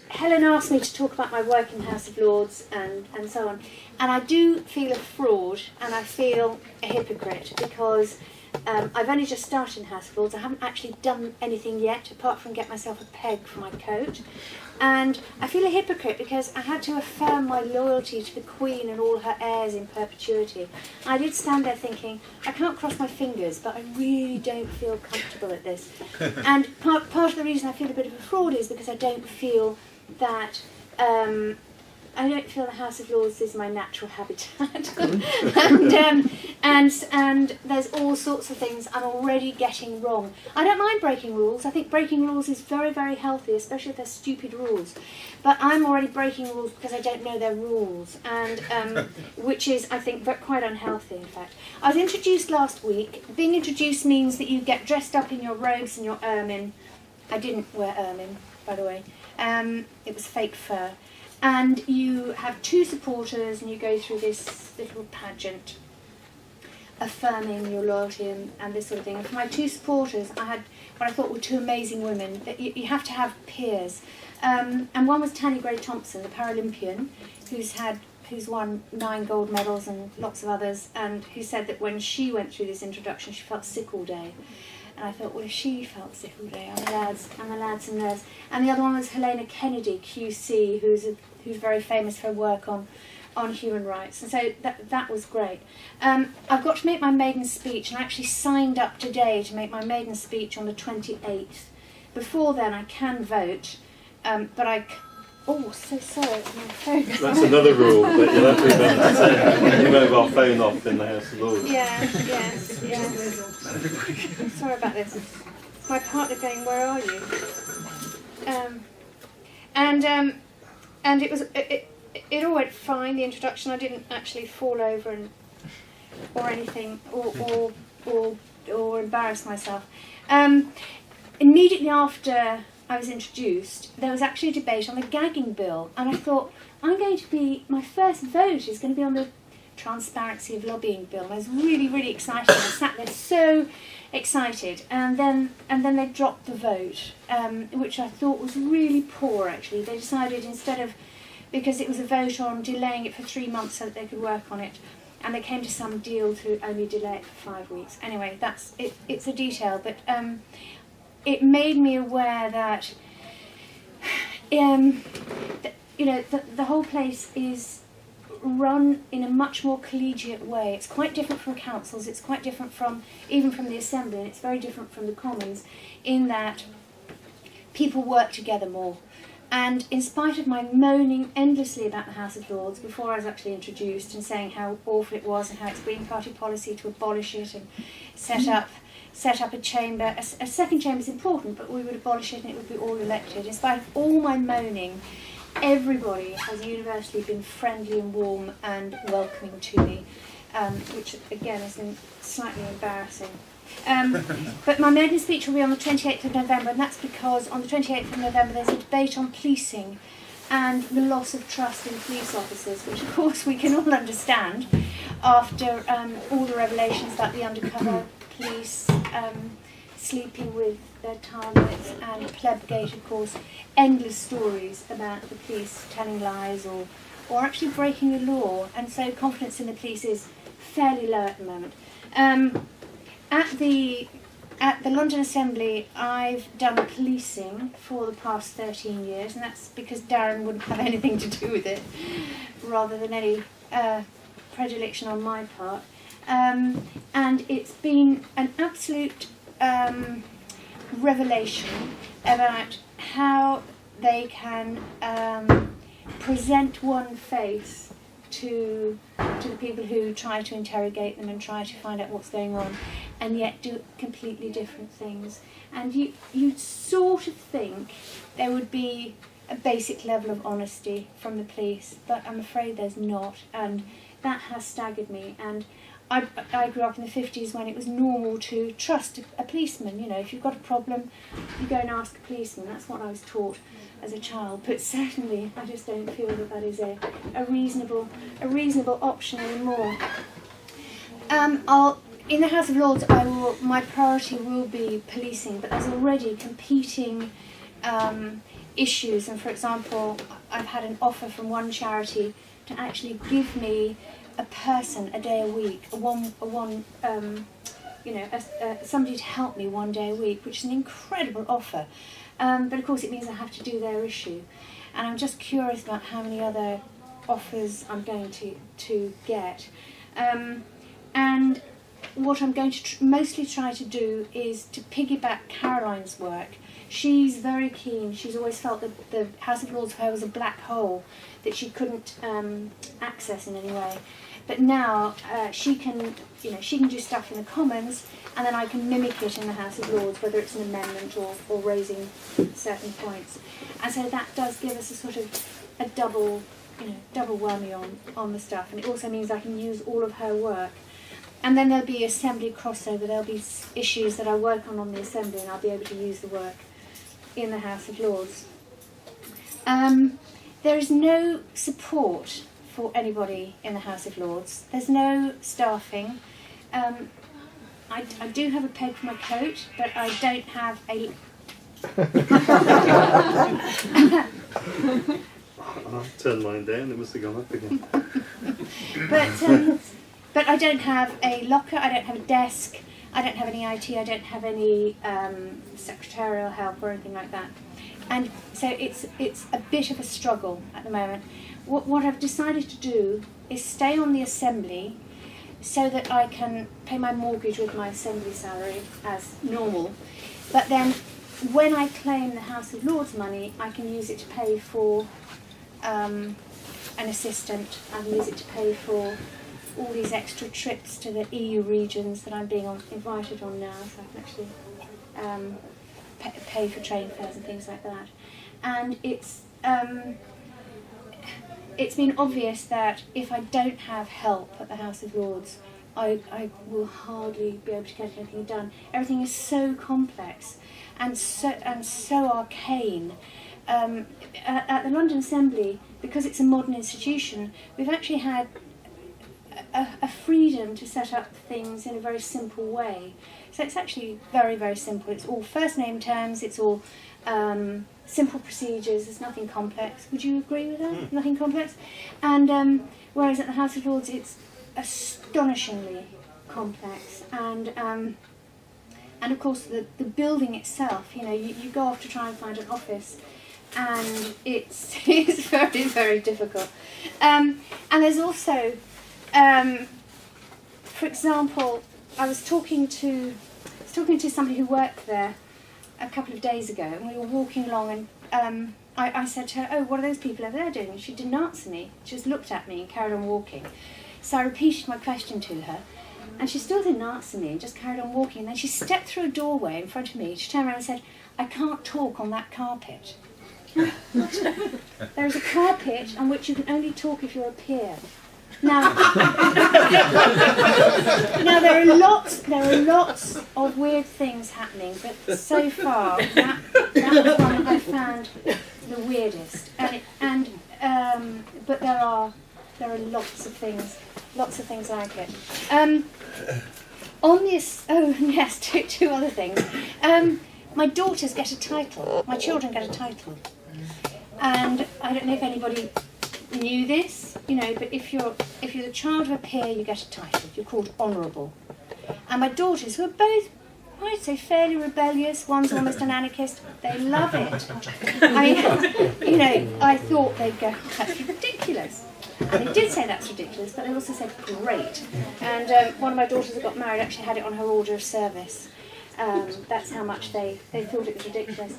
Helen asked me to talk about my work in the House of Lords and so on, and I do feel a fraud and I feel a hypocrite because I've only just started in the House of Lords. I haven't actually done anything yet apart from get myself a peg for my coat, and I feel a hypocrite because I had to affirm my loyalty to the Queen and all her heirs in perpetuity. I did stand there thinking, I can't cross my fingers, but I really don't feel comfortable at this. And part of the reason I feel a bit of a fraud is because I don't feel that the House of Lords is my natural habitat. and there's all sorts of things I'm already getting wrong. I don't mind breaking rules. I think breaking rules is very, very healthy, especially if they're stupid rules. But I'm already breaking rules because I don't know their rules, and which is, I think, quite unhealthy, in fact. I was introduced last week. Being introduced means that you get dressed up in your robes and your ermine. I didn't wear ermine, by the way. It was fake fur. And you have two supporters and you go through this little pageant affirming your loyalty and this sort of thing. And for my two supporters, I had what I thought were two amazing women. You have to have peers. And one was Tanni Gray-Thompson, the Paralympian, who's won 9 gold medals and lots of others, and who said that when she went through this introduction, she felt sick all day. And I thought, well, if she felt sick all day, I'm the lads and nerves. And the other one was Helena Kennedy, QC, who's very famous for her work on human rights. And so that was great. I've got to make my maiden speech, and I actually signed up today to make my maiden speech on the 28th. Before then, I can vote, but oh, so sorry, my phone. That's another rule, but you'll have to remember to say your mobile phone off in the House of Lords. Yes. I'm sorry about this. My partner going, where are you? And it all went fine, the introduction. I didn't actually fall over or anything, or embarrass myself. Immediately after I was introduced, there was actually a debate on the gagging bill, and I thought, my first vote is going to be on the transparency of lobbying bill, and I was really, really excited. I sat there so excited, and then they dropped the vote, which I thought was really poor, actually. They decided because it was a vote on delaying it for 3 months so that they could work on it, and they came to some deal to only delay it for 5 weeks. Anyway, that's it. It's a detail, but it made me aware that the whole place is run in a much more collegiate way. It's quite different from councils. It's quite different even from the Assembly, and it's very different from the Commons in that people work together more. And in spite of my moaning endlessly about the House of Lords before I was actually introduced and saying how awful it was and how it's Green Party policy to abolish it and set up a chamber. A second chamber is important, but we would abolish it and it would be all elected. In spite of all my moaning, everybody has universally been friendly and warm and welcoming to me, which again is slightly embarrassing. But my maiden speech will be on the 28th of November, and that's because on the 28th of November there's a debate on policing and the loss of trust in police officers, which of course we can all understand after all the revelations about the undercover police sleeping with their targets, and Plebgate, of course, endless stories about the police telling lies or actually breaking the law, and so confidence in the police is fairly low at the moment. At the London Assembly, I've done policing for the past 13 years, and that's because Darren wouldn't have anything to do with it, rather than any predilection on my part. And it's been an absolute revelation about how they can present one face to the people who try to interrogate them and try to find out what's going on, and yet do completely different things. And you'd sort of think there would be a basic level of honesty from the police, but I'm afraid there's not, and that has staggered me. And I grew up in the 50s when it was normal to trust a policeman. You know, if you've got a problem, you go and ask a policeman. That's what I was taught as a child. But certainly, I just don't feel that is a reasonable option anymore. In the House of Lords, my priority will be policing, but there's already competing issues. And for example, I've had an offer from one charity to actually give me a person a day a week, somebody to help me 1 day a week, which is an incredible offer. But of course it means I have to do their issue. And I'm just curious about how many other offers I'm going to get. And what I'm going to mostly try to do is to piggyback Caroline's work. She's very keen. She's always felt that the House of Lords for her was a black hole that she couldn't access in any way. But now she can do stuff in the Commons, and then I can mimic it in the House of Lords, whether it's an amendment or raising certain points. And so that does give us a sort of a double whammy on the stuff, and it also means I can use all of her work. And then there'll be assembly crossover. There'll be issues that I work on the assembly, and I'll be able to use the work in the House of Lords. There is no support for anybody in the House of Lords. There's no staffing. I do have a peg for my coat, but I don't have a... I turned mine down, it must have gone up again. But I don't have a locker, I don't have a desk, I don't have any IT, I don't have any secretarial help or anything like that. And so it's a bit of a struggle at the moment. What I've decided to do is stay on the assembly so that I can pay my mortgage with my assembly salary as normal. But then when I claim the House of Lords money, I can use it to pay for an assistant. I can use it to pay for all these extra trips to the EU regions that I'm being invited on now, so I can actually pay for train fares and things like that. And it's been obvious that if I don't have help at the House of Lords, I will hardly be able to get anything done. Everything is so complex and so arcane. At the London Assembly, because it's a modern institution, we've actually had a freedom to set up things in a very simple way. So it's actually very, very simple. It's all first name terms, it's all simple procedures, there's nothing complex. Would you agree with that? Mm. Nothing complex? And whereas at the House of Lords it's astonishingly complex. And of course the building itself, you go off to try and find an office, and it's very, very difficult. And there's also, for example, I was talking to somebody who worked there a couple of days ago, and we were walking along, and I said to her, "Oh, what are those people over there doing?" And she didn't answer me. She just looked at me and carried on walking. So I repeated my question to her, and she still didn't answer me and just carried on walking. And then she stepped through a doorway in front of me. She turned around and said, "I can't talk on that carpet." There is a carpet on which you can only talk if you're a peer. Now, there are lots of weird things happening, but so far that was one that I found the weirdest. But there are lots of things like it. On this, oh yes, two other things. My daughters get a title. My children get a title, and I don't know if anybody knew this, but if you're the child of a peer, you get a title. You're called honourable. And my daughters, who are both, I'd say, fairly rebellious, one's almost an anarchist, they love it. I thought they'd go, "Oh, that's ridiculous." And they did say that's ridiculous, but they also said great. And one of my daughters that got married actually had it on her order of service. That's how much they thought it was ridiculous.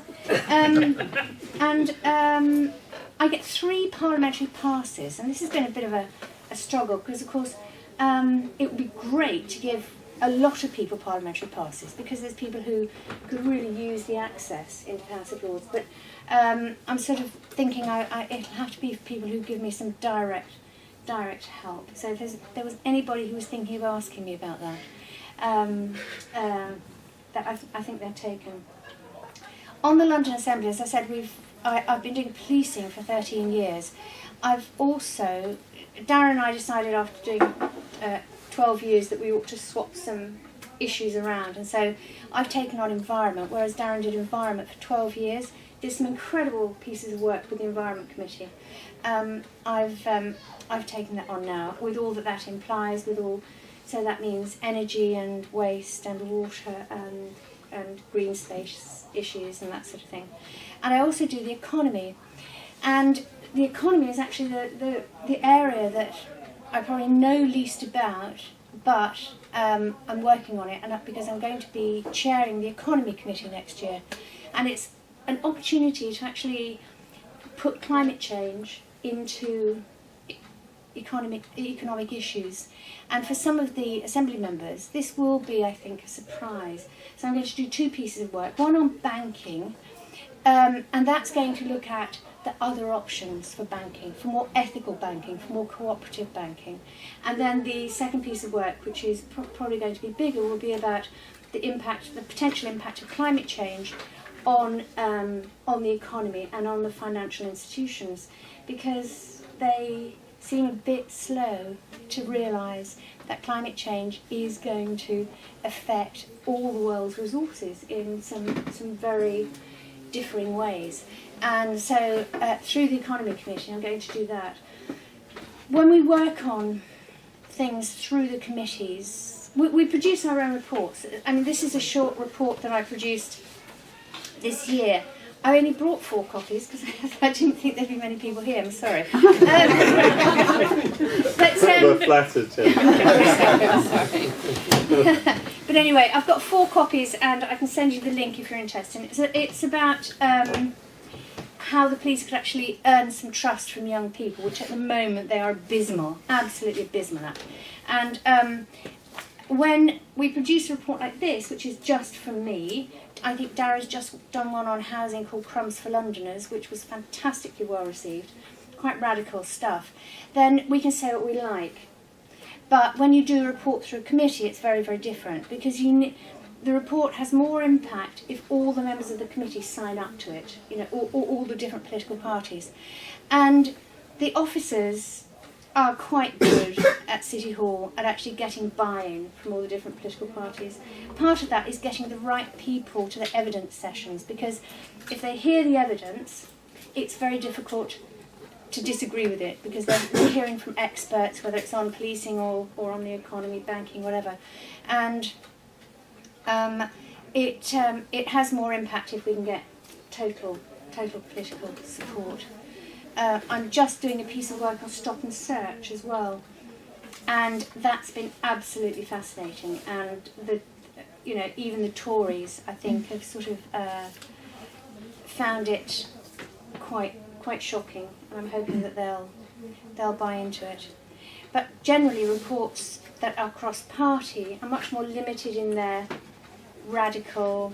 I get 3 parliamentary passes, and this has been a bit of a struggle, because of course it would be great to give a lot of people parliamentary passes, because there's people who could really use the access into the House of Lords. But I'm sort of thinking it'll have to be people who give me some direct help. So if there was anybody who was thinking of asking me about that, I think they're taken. On the London Assembly, as I said, I've been doing policing for 13 years. I've also, Darren and I decided after doing 12 years that we ought to swap some issues around, and so I've taken on environment, whereas Darren did environment for 12 years. did some incredible pieces of work with the Environment Committee. I've taken that on now, with all that implies, so that means energy and waste and water and green space issues and that sort of thing. And I also do the economy. And the economy is actually the area that I probably know least about, but I'm working on it, and because I'm going to be chairing the Economy Committee next year. And it's an opportunity to actually put climate change into economic issues. And for some of the Assembly members, this will be, I think, a surprise. So I'm going to do two pieces of work, one on banking, and that's going to look at the other options for banking, for more ethical banking, for more cooperative banking. And then the second piece of work, which is probably going to be bigger, will be about the potential impact of climate change on the economy and on the financial institutions, because they seem a bit slow to realise that climate change is going to affect all the world's resources in some very differing ways. And so through the Economy Committee I'm going to do that. When we work on things through the committees, we produce our own reports. I mean, this is a short report that I produced this year. I only brought 4 copies because I didn't think there'd be many people here, I'm sorry. We're flattered, But anyway, I've got 4 copies and I can send you the link if you're interested. It's about how the police could actually earn some trust from young people, which at the moment they are abysmal, absolutely abysmal at. And when we produce a report like this, which is just from me, I think Dara's just done one on housing called Crumbs for Londoners, which was fantastically well received, quite radical stuff, then we can say what we like. But when you do a report through a committee, it's very, very different, because the report has more impact if all the members of the committee sign up to it, all the different political parties. And the officers are quite good at City Hall at actually getting buy-in from all the different political parties. Part of that is getting the right people to the evidence sessions, because if they hear the evidence, it's very difficult to disagree with it, because they're hearing from experts, whether it's on policing or on the economy, banking, whatever. And it has more impact if we can get total political support. I'm just doing a piece of work on stop and search as well, and that's been absolutely fascinating. And even the Tories, I think, have sort of found it quite shocking, and I'm hoping that they'll buy into it. But generally, reports that are cross-party are much more limited in their radical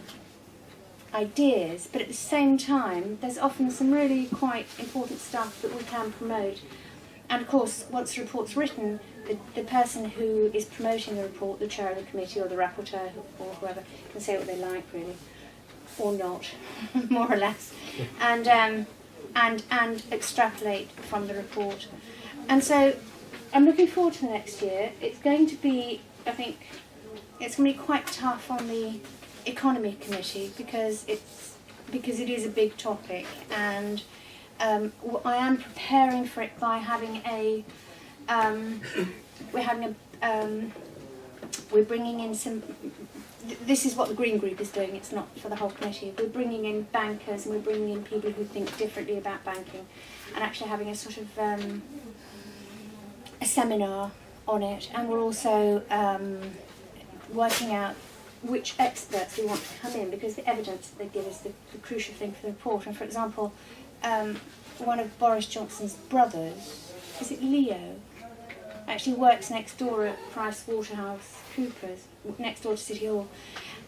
ideas, but at the same time there's often some really quite important stuff that we can promote. And of course, once the report's written, the person who is promoting the report, the chair of the committee or the rapporteur or whoever, can say what they like, really, or not, more or less, and extrapolate from the report. And so I'm looking forward to the next year. It's going to be, I think, it's going to be quite tough on the Economy Committee, because it is a big topic, and I am preparing for it by having we're bringing in some. This is what the Green Group is doing. It's not for the whole committee. We're bringing in bankers, and we're bringing in people who think differently about banking, and actually having a sort of a seminar on it. And we're also working out which experts we want to come in, because the evidence that they give is the crucial thing for the report. And for example, one of Boris Johnson's brothers, is it Leo, actually works next door at PricewaterhouseCoopers, next door to City Hall,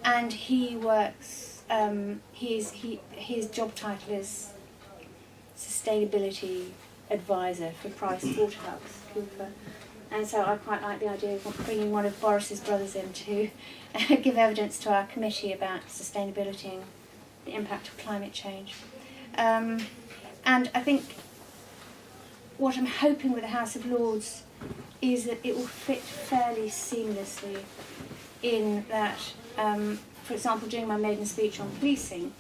and he works. His job title is Sustainability Advisor for PricewaterhouseCoopers. And so I quite like the idea of bringing one of Boris's brothers in to give evidence to our committee about sustainability and the impact of climate change. And I think what I'm hoping with the House of Lords is that it will fit fairly seamlessly in that, for example, during my maiden speech on policing,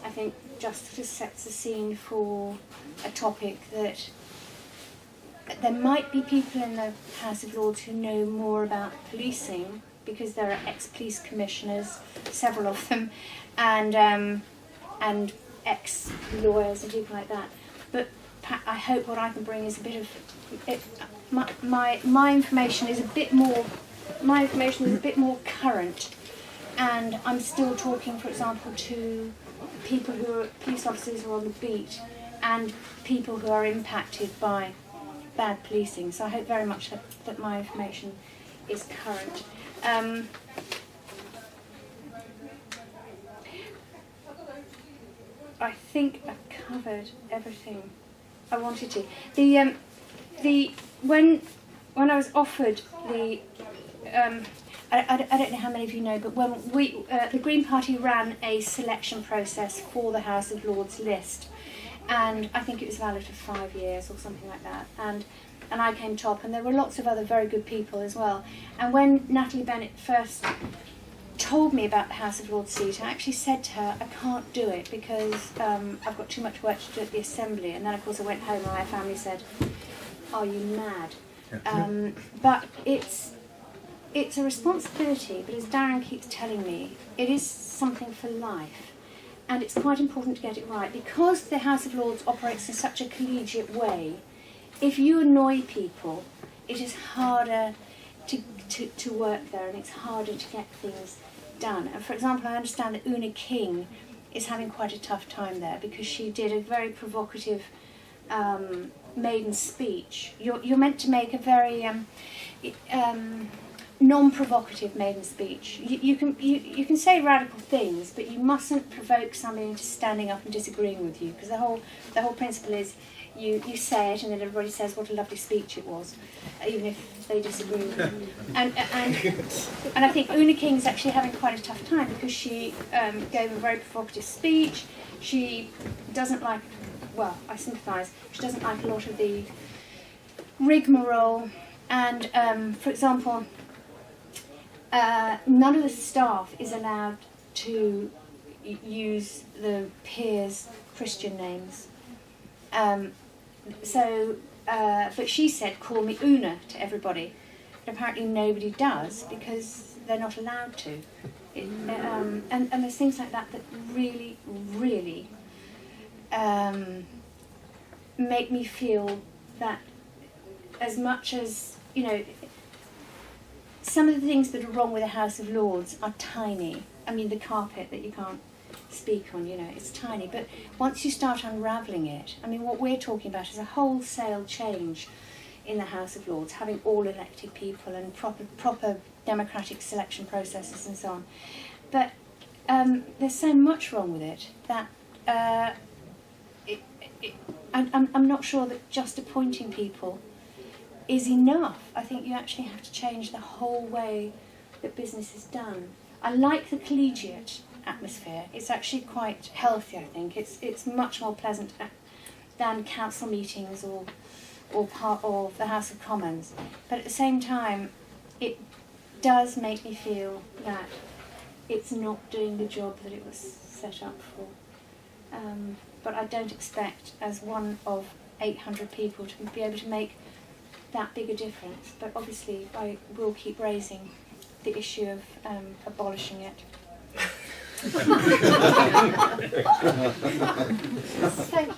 I think just sort of sets the scene for a topic that there might be people in the House of Lords who know more about policing, because there are ex-police commissioners, several of them, and ex-lawyers and people like that. But I hope what I can bring is a bit of my information is a bit more. My information is a bit more current, and I'm still talking, for example, to people who are police officers who are on the beat, and people who are impacted by bad policing. So I hope very much that my information is current. I think I've covered everything I wanted to. When I was offered the I don't know how many of you know, but when the Green Party ran a selection process for the House of Lords list, and I think it was valid for 5 years or something like that, and I came top, and there were lots of other very good people as well. And when Natalie Bennett first told me about the House of Lords seat, I actually said to her, I can't do it because I've got too much work to do at the Assembly. And then of course I went home and my family said, are you mad? But it's a responsibility, but as Darren keeps telling me, it is something for life. And it's quite important to get it right, because the House of Lords operates in such a collegiate way. If you annoy people, it is harder to work there, and it's harder to get things done. And for example, I understand that Una King is having quite a tough time there because she did a very provocative maiden speech. You're meant to make a very non-provocative maiden speech. You can say radical things, but you mustn't provoke somebody into standing up and disagreeing with you, because the whole principle is you say it and then everybody says what a lovely speech it was, even if they disagree with you. And I think Una King's actually having quite a tough time because she gave a very provocative speech. She doesn't like, well, I sympathise, she doesn't like a lot of the rigmarole, and for example, none of the staff is allowed to use the peers' Christian names. But she said, call me Una to everybody. But apparently nobody does because they're not allowed to. And there's things like that that really, really make me feel that as much as, you know, some of the things that are wrong with the House of Lords are tiny. I mean, the carpet that you can't speak on, you know, it's tiny. But once you start unravelling it, I mean, what we're talking about is a wholesale change in the House of Lords, having all elected people and proper democratic selection processes and so on. But there's so much wrong with it that I'm not sure that just appointing people is enough. I think you actually have to change the whole way that business is done. I like the collegiate atmosphere. It's actually quite healthy, I think. It's much more pleasant than council meetings or part of the House of Commons. But at the same time, it does make me feel that it's not doing the job that it was set up for. But I don't expect, as one of 800 people, to be able to make that big a difference. But obviously, I will keep raising the issue of abolishing it. Thank you.